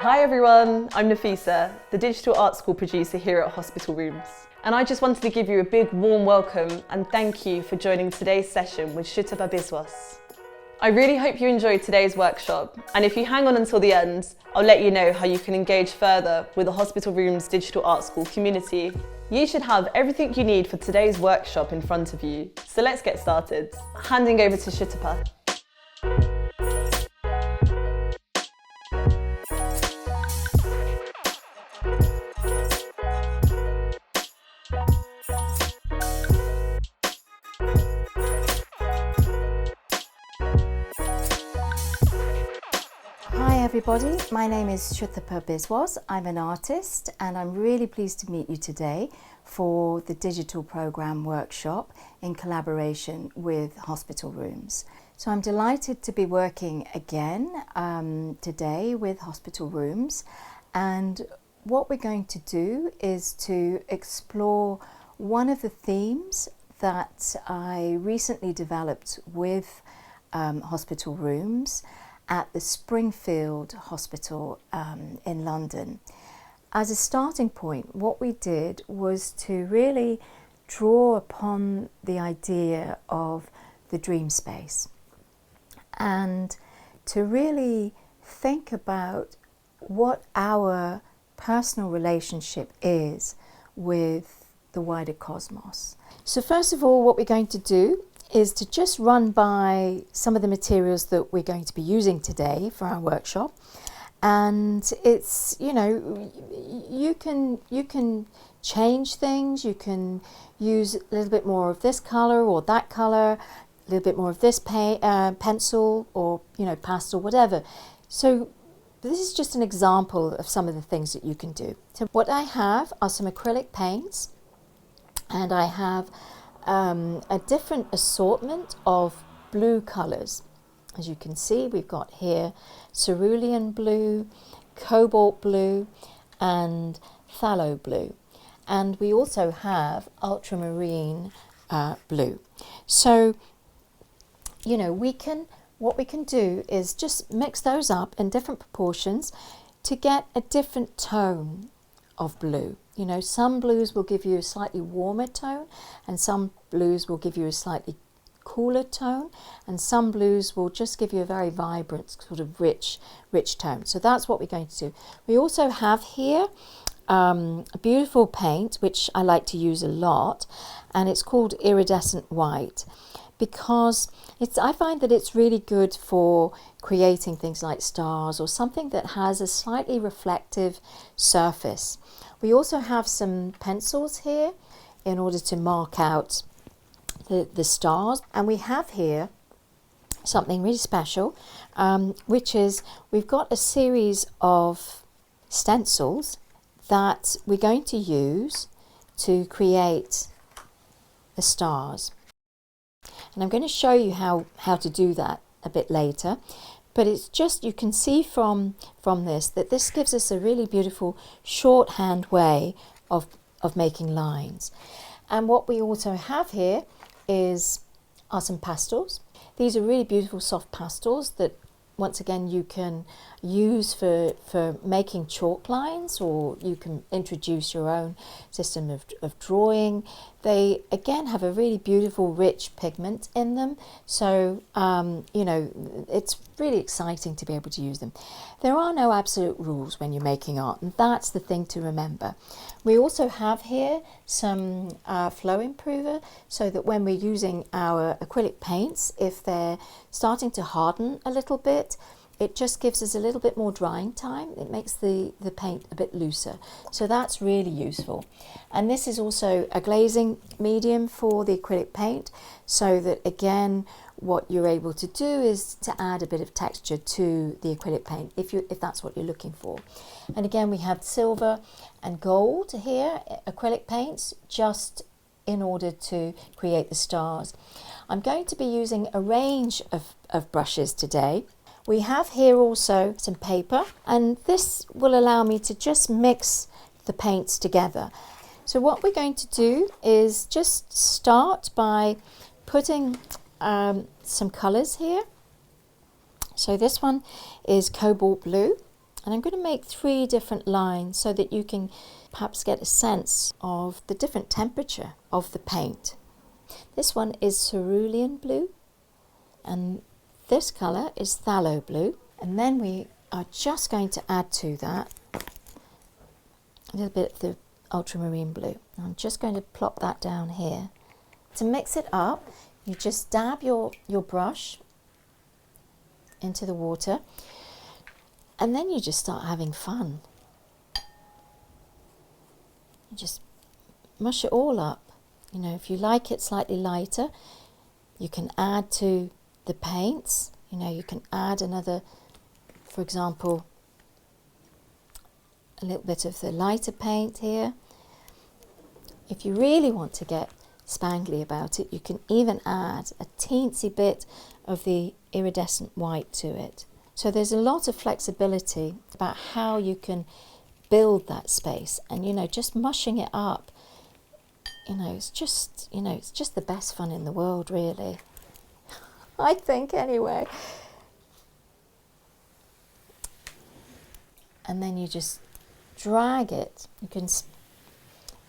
Hi everyone, I'm Nafisa, the Digital Art School producer here at Hospital Rooms. And I just wanted to give you a big warm welcome and thank you for joining today's session with Sutapa Biswas. I really hope you enjoyed today's workshop, and if you hang on until the end, I'll let you know how you can engage further with the Hospital Rooms Digital Art School community. You should have everything you need for today's workshop in front of you, so let's get started. Handing over to Sutapa. Hi everybody, my name is Sutapa Biswas. I'm an artist and I'm really pleased to meet you today for the digital program workshop in collaboration with Hospital Rooms. So I'm delighted to be working again today with Hospital Rooms, and what we're going to do is to explore one of the themes that I recently developed with Hospital Rooms at the Springfield Hospital in London. As a starting point, what we did was to really draw upon the idea of the dream space and to really think about what our personal relationship is with the wider cosmos. So first of all, what we're going to do is to just run by some of the materials that we're going to be using today for our workshop. And it's, you know, you can change things. You can use a little bit more of this color or that color, a little bit more of this pencil or, you know, pastel, whatever. So this is just an example of some of the things that you can do. So what I have are some acrylic paints, and I have a different assortment of blue colours. As you can see, we've got here cerulean blue, cobalt blue and phthalo blue, and we also have ultramarine blue. So, you know, what we can do is just mix those up in different proportions to get a different tone of blue. You know, some blues will give you a slightly warmer tone, and some blues will give you a slightly cooler tone, and some blues will just give you a very vibrant, sort of rich tone. So that's what we're going to do. We also have here a beautiful paint which I like to use a lot, and it's called iridescent white, because I find that it's really good for creating things like stars or something that has a slightly reflective surface. We also have some pencils here in order to mark out the stars, and we have here something really special, which is we've got a series of stencils that we're going to use to create the stars. And I'm going to show you how to do that a bit later. But it's just, you can see from this that this gives us a really beautiful shorthand way of making lines. And what we also have here are some pastels. These are really beautiful soft pastels that once again you can use for making chalk lines, or you can introduce your own system of drawing. They again have a really beautiful rich pigment in them, so you know, it's really exciting to be able to use them. There are no absolute rules when you're making art, and that's the thing to remember. We also have here some flow improver, so that when we're using our acrylic paints, if they're starting to harden a little bit, it just gives us a little bit more drying time. It makes the paint a bit looser. So that's really useful. And this is also a glazing medium for the acrylic paint, so that again, what you're able to do is to add a bit of texture to the acrylic paint if that's what you're looking for. And again, we have silver and gold here, acrylic paints, just in order to create the stars. I'm going to be using a range of brushes today. We have here also some paper, and this will allow me to just mix the paints together. So what we're going to do is just start by putting some colours here. So this one is cobalt blue, And I'm going to make 3 different lines so that you can perhaps get a sense of the different temperature of the paint. This one is cerulean blue, and this colour is phthalo blue. And then we are just going to add to that a little bit of the ultramarine blue. I'm just going to plop that down here. To mix it up, you just dab your brush into the water, and then you just start having fun. You just mush it all up. You know, if you like it slightly lighter, you can add to the paints. You know, you can add another, for example, a little bit of the lighter paint here. If you really want to get spangly about it, you can even add a teensy bit of the iridescent white to it. So there's a lot of flexibility about how you can build that space, and you know, just mushing it up, you know, it's just the best fun in the world, really. I think, anyway. And then you just drag it. You can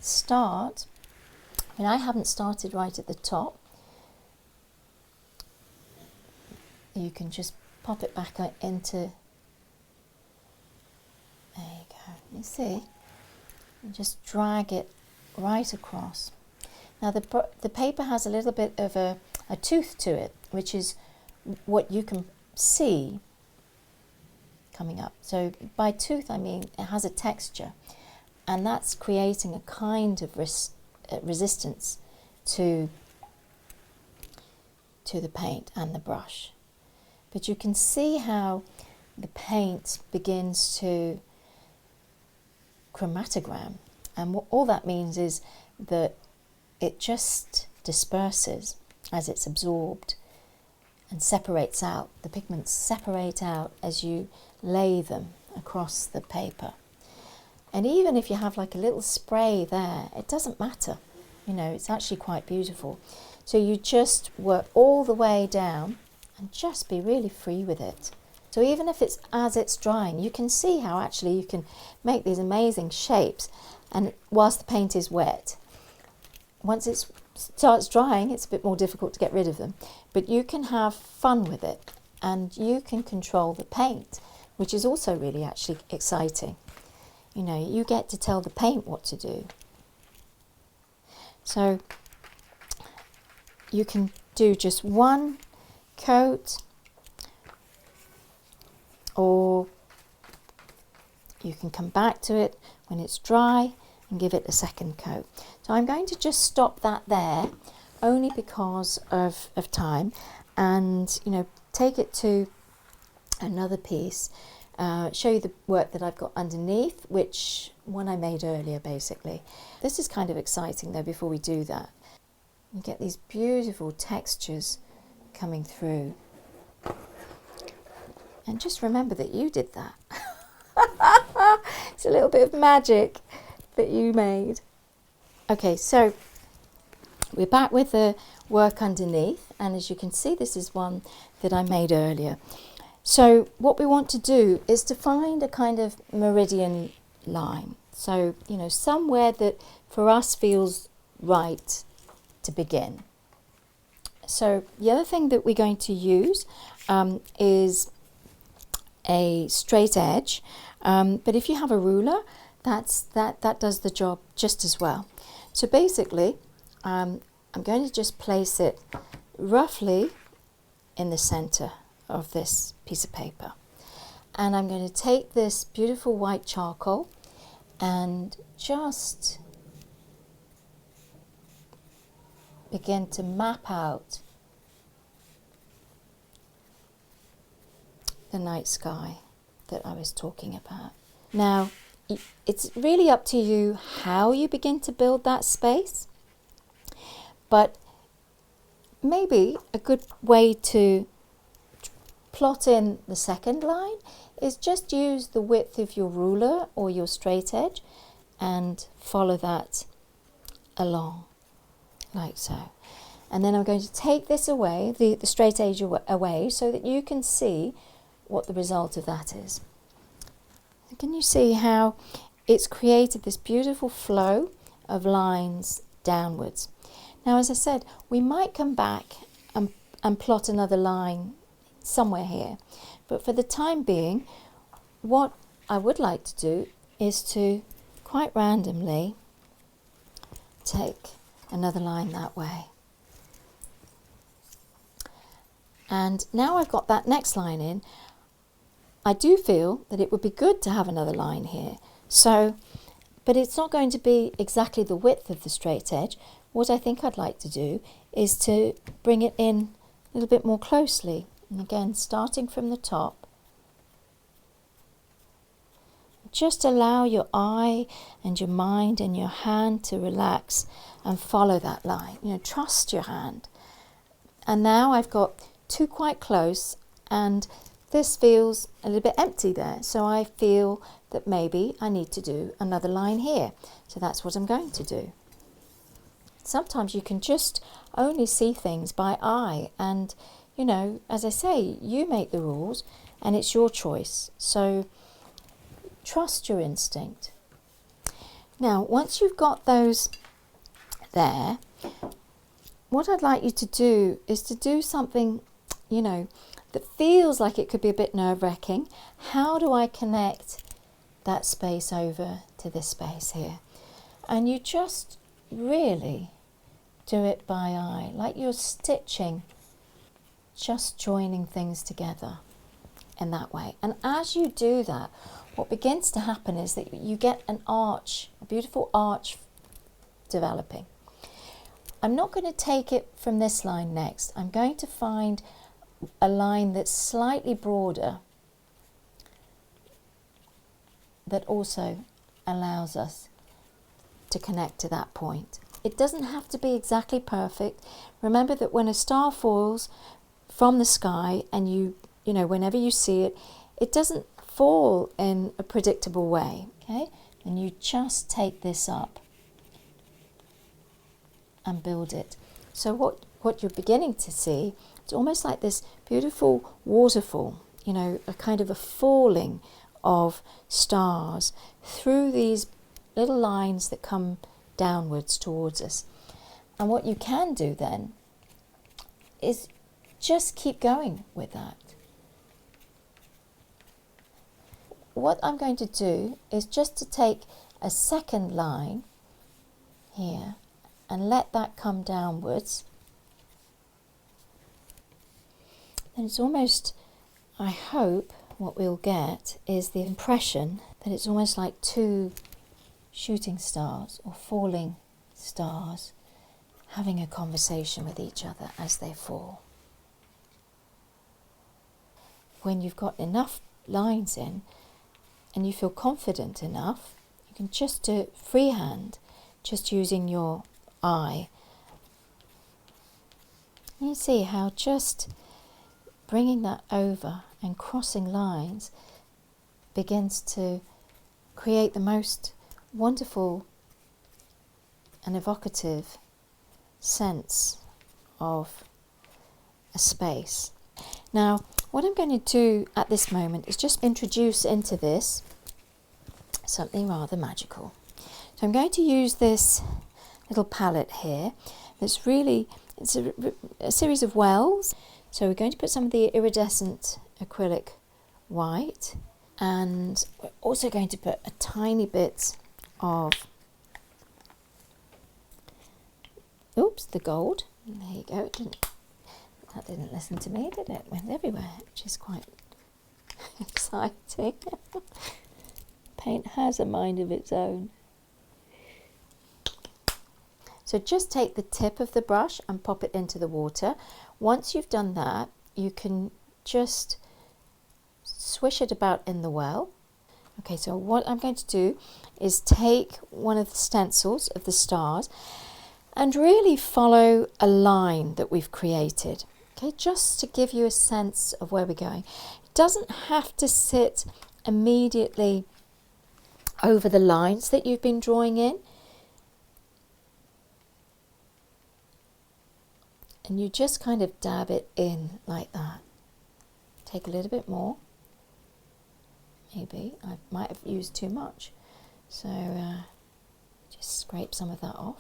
start. I mean, I haven't started right at the top. You can just pop it back into. There you go. You see, and just drag it right across. Now the paper has a little bit of a tooth to it, which is what you can see coming up. So by tooth I mean it has a texture, and that's creating a kind of resistance to the paint and the brush. But you can see how the paint begins to chromatogram, and what all that means is that it just disperses as it's absorbed and separates out. The pigments separate out as you lay them across the paper. And even if you have like a little spray there, it doesn't matter. You know, it's actually quite beautiful. So you just work all the way down and just be really free with it. So even if it's as it's drying, you can see how actually you can make these amazing shapes, and whilst the paint is wet. Once it starts drying, it's a bit more difficult to get rid of them, but you can have fun with it, and you can control the paint, which is also really actually exciting. You know, you get to tell the paint what to do. So you can do just one coat, or you can come back to it when it's dry and give it a second coat. So I'm going to just stop that there, only because of time, and you know, take it to another piece, show you the work that I've got underneath, which one I made earlier basically. This is kind of exciting though. Before we do that, you get these beautiful textures coming through, and just remember that you did that. It's a little bit of magic that you made. Okay, so we're back with the work underneath, and as you can see, this is one that I made earlier. So what we want to do is to find a kind of meridian line. So, you know, somewhere that for us feels right to begin. So the other thing that we're going to use is a straight edge, but if you have a ruler, that does the job just as well. So basically, I'm going to just place it roughly in the center of this piece of paper, and I'm going to take this beautiful white charcoal and just begin to map out the night sky that I was talking about. Now, it's really up to you how you begin to build that space, but maybe a good way to plot in the second line is just use the width of your ruler or your straight edge and follow that along like so. And then I'm going to take this away, the straight edge away, so that you can see what the result of that is. Can you see how it's created this beautiful flow of lines downwards? Now, as I said, we might come back and plot another line somewhere here, but for the time being, what I would like to do is to quite randomly take another line that way. And now I've got that next line in, I do feel that it would be good to have another line here. So, but it's not going to be exactly the width of the straight edge. What I think I'd like to do is to bring it in a little bit more closely. And again, starting from the top. Just allow your eye and your mind and your hand to relax and follow that line. You know, trust your hand. And now I've got two quite close, and this feels a little bit empty there. So I feel that maybe I need to do another line here. So that's what I'm going to do. Sometimes you can just only see things by eye, and you know, as I say, you make the rules and it's your choice. So trust your instinct. Now, once you've got those there, what I'd like you to do is to do something, you know, that feels like it could be a bit nerve-wracking. How do I connect that space over to this space here? And you just really do it by eye, like you're stitching, just joining things together in that way. And as you do that, what begins to happen is that you get an arch, a beautiful arch developing. I'm not going to take it from this line next. I'm going to find a line that's slightly broader that also allows us to connect to that point. It doesn't have to be exactly perfect. Remember that when a star falls from the sky, and you know, whenever you see it, it doesn't fall in a predictable way, okay? And you just take this up and build it. So what you're beginning to see, it's almost like this beautiful waterfall, you know, a kind of a falling of stars through these little lines that come downwards towards us. And what you can do then is just keep going with that. What I'm going to do is just to take a second line here and let that come downwards. And it's almost, I hope, what we'll get is the impression that it's almost like two shooting stars or falling stars having a conversation with each other as they fall. When you've got enough lines in and you feel confident enough, you can just do it freehand, just using your eye. You see how just bringing that over and crossing lines begins to create the most wonderful and evocative sense of a space. Now, what I'm going to do at this moment is just introduce into this something rather magical. So I'm going to use this little palette here that's really, it's a series of wells. So we're going to put some of the iridescent acrylic white, and we're also going to put a tiny bit of, the gold. There you go. That didn't listen to me, did it? It went everywhere, which is quite exciting. Paint has a mind of its own. So just take the tip of the brush and pop it into the water. Once you've done that, you can just swish it about in the well. Okay, so what I'm going to do is take one of the stencils of the stars and really follow a line that we've created. Okay, just to give you a sense of where we're going. It doesn't have to sit immediately over the lines that you've been drawing in. And you just kind of dab it in like that. Take a little bit more. maybe I might have used too much, so just scrape some of that off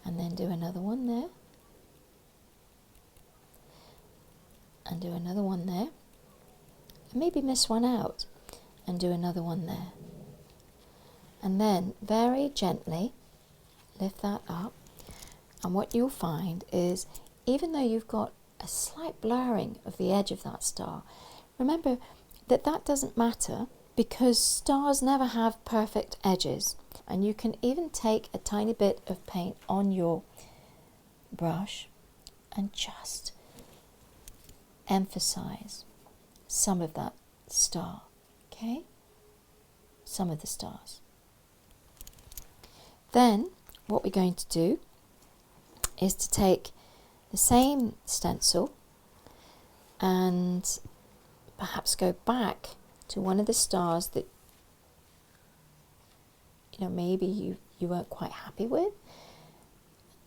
and then do another one there and do another one there, and maybe miss one out and do another one there, and then very gently lift that up. And what you'll find is, even though you've got a slight blurring of the edge of that star, remember that that doesn't matter, because stars never have perfect edges. And you can even take a tiny bit of paint on your brush and just emphasize some of that star, okay? Some of the stars. Then what we're going to do is to take the same stencil and perhaps go back to one of the stars that maybe you weren't quite happy with,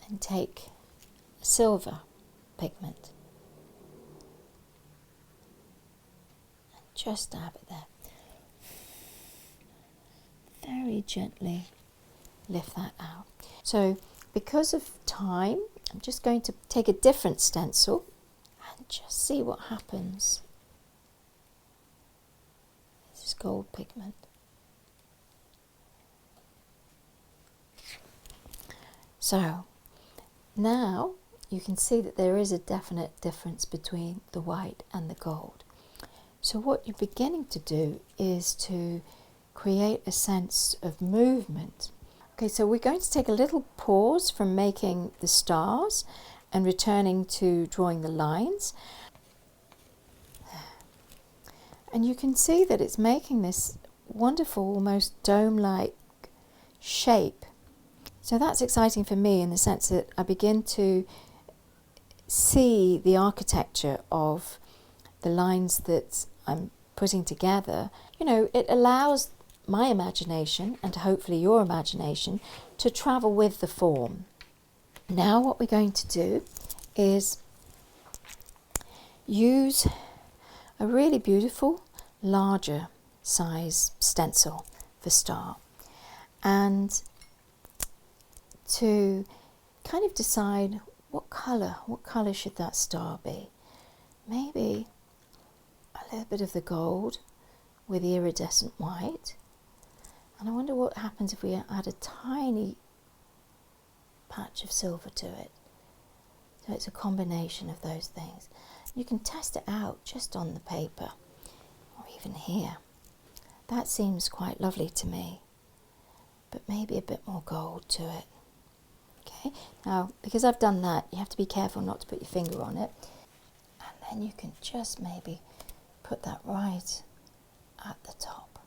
and take silver pigment and just dab it there. Very gently lift that out. So because of time, I'm just going to take a different stencil and just see what happens. This is gold pigment. So now you can see that there is a definite difference between the white and the gold. So what you're beginning to do is to create a sense of movement. Okay, so we're going to take a little pause from making the stars and returning to drawing the lines. And you can see that it's making this wonderful, almost dome-like shape. So that's exciting for me in the sense that I begin to see the architecture of the lines that I'm putting together. It allows my imagination, and hopefully your imagination, to travel with the form. Now what we're going to do is use a really beautiful larger size stencil for star, and to kind of decide what colour should that star be. Maybe a little bit of the gold with the iridescent white. And I wonder what happens if we add a tiny patch of silver to it. So it's a combination of those things. You can test it out just on the paper, or even here. That seems quite lovely to me, but maybe a bit more gold to it. Okay, now because I've done that, you have to be careful not to put your finger on it, and then you can just maybe put that right at the top,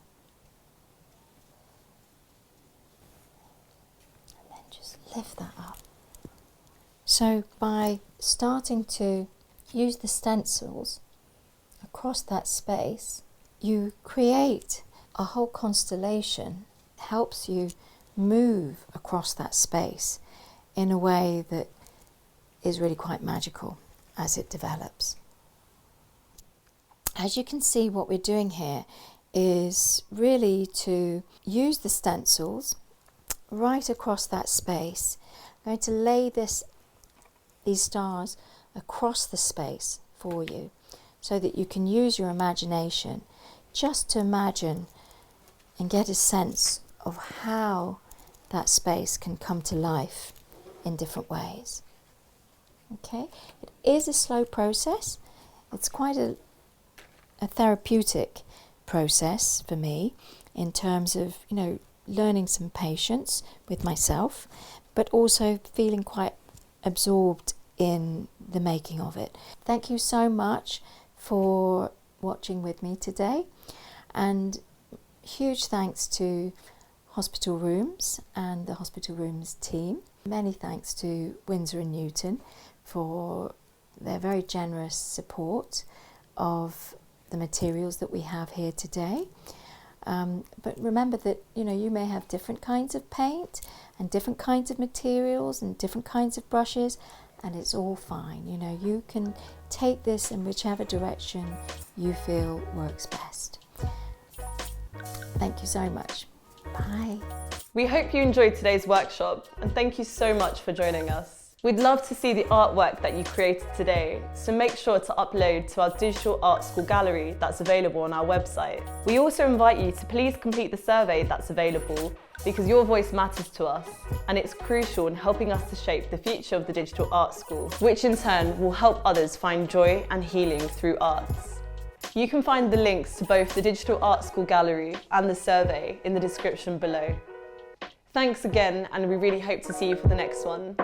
and then just lift that up. So by starting to use the stencils across that space, you create a whole constellation. It helps you move across that space in a way that is really quite magical as it develops. As you can see, what we're doing here is really to use the stencils right across that space. I'm going to lay these stars across the space for you so that you can use your imagination just to imagine and get a sense of how that space can come to life in different ways. Okay, it is a slow process. It's quite a therapeutic process for me in terms of learning some patience with myself, but also feeling quite absorbed in the making of it. Thank you so much for watching with me today, and huge thanks to Hospital Rooms and the Hospital Rooms team. Many thanks to Winsor & Newton for their very generous support of the materials that we have here today. But remember that you may have different kinds of paint and different kinds of materials and different kinds of brushes, and it's all fine. You can take this in whichever direction you feel works best. Thank you so much. Bye. We hope you enjoyed today's workshop and thank you so much for joining us. We'd love to see the artwork that you created today, so make sure to upload to our digital art school gallery that's available on our website. We also invite you to please complete the survey that's available because your voice matters to us and it's crucial in helping us to shape the future of the digital art school, which in turn will help others find joy and healing through arts. You can find the links to both the digital art school gallery and the survey in the description below. Thanks again, and we really hope to see you for the next one.